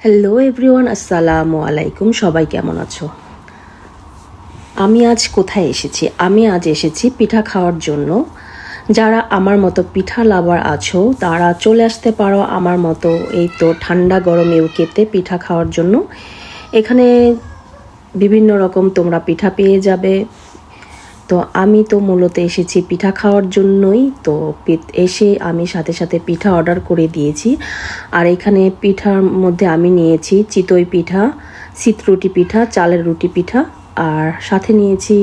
Hello everyone, আসসালামু আলাইকুম। সবাই কেমন আছো? আমি আজ কোথায় এসেছি? আমি আজ এসেছি পিঠা খাওয়ার জন্য। যারা আমার মতো পিঠা লাভার আছো তারা চলে আসতে পারো আমার মতো এই তো ঠান্ডা গরম ইউকেতে পিঠা খাওয়ার জন্য। এখানে বিভিন্ন রকম তোমরা পিঠা পেয়ে যাবে। তো আমি তো মূলত এসেছি পিঠা খাওয়ার জন্যই। তো এসে আমি সাথে সাথে পিঠা অর্ডার করে দিয়েছি। আর এখানে পিঠার মধ্যে আমি নিয়েছি চিতই পিঠা, শীতরুটি পিঠা, চালের রুটি পিঠা, আর সাথে নিয়েছি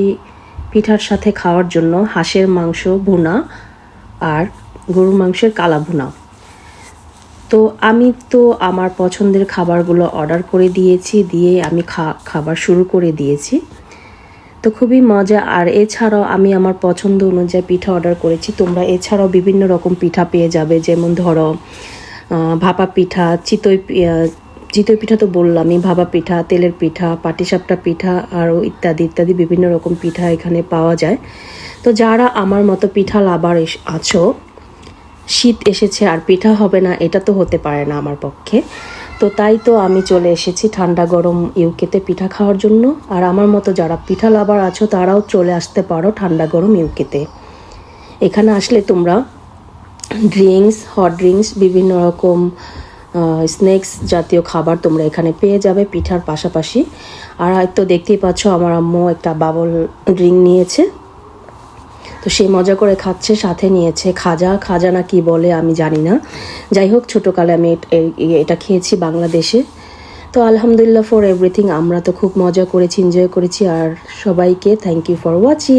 পিঠার সাথে খাওয়ার জন্য হাঁসের মাংস ভুনা আর গরুর মাংসের কালা ভুনা। তো আমি তো আমার পছন্দের খাবারগুলো অর্ডার করে দিয়েছি, দিয়ে আমি খাবার শুরু করে দিয়েছি। তো খুবই মজা। আর এছাড়াও আমি আমার পছন্দ অনুযায়ী পিঠা অর্ডার করেছি। তোমরা এছাড়াও বিভিন্ন রকম পিঠা পেয়ে যাবে, যেমন ধরো ভাপা পিঠা, চিতই পিঠা তো বললামই, ভাপা পিঠা, তেলের পিঠা, পাটিসাপটা পিঠা, আরও ইত্যাদি ইত্যাদি বিভিন্ন রকম পিঠা এখানে পাওয়া যায়। তো যারা আমার মতো পিঠা লাভার আছো, শীত এসেছে আর পিঠা হবে না এটা তো হতে পারে না আমার পক্ষে। তো তাই তো আমি চলে এসেছি ঠান্ডা গরম ইউকেতে পিঠা খাওয়ার জন্য। আর আমার মতো যারা পিঠা লাভার আছো তারাও চলে আসতে পারো ঠান্ডা গরম ইউকেতে। এখানে আসলে তোমরা ড্রিঙ্কস, হট ড্রিঙ্কস, বিভিন্ন রকম স্ন্যাক্স জাতীয় খাবার তোমরা এখানে পেয়ে যাবে পিঠার পাশাপাশি। আর হয়তো দেখতেই পাচ্ছ আমার আম্মু একটা বাবল ড্রিঙ্ক নিয়েছে, তো সে মজা করে খাচ্ছে। সাথে নিয়েছে খাজা না কি বলে আমি জানি না। যাই হোক, ছোটোকালে আমি এটা খেয়েছি বাংলাদেশে। তো আলহামদুলিল্লাহ ফর এভরিথিং। আমরা তো খুব মজা করেছি, এনজয় করেছি। আর সবাইকে থ্যাংক ইউ ফর ওয়াচিং।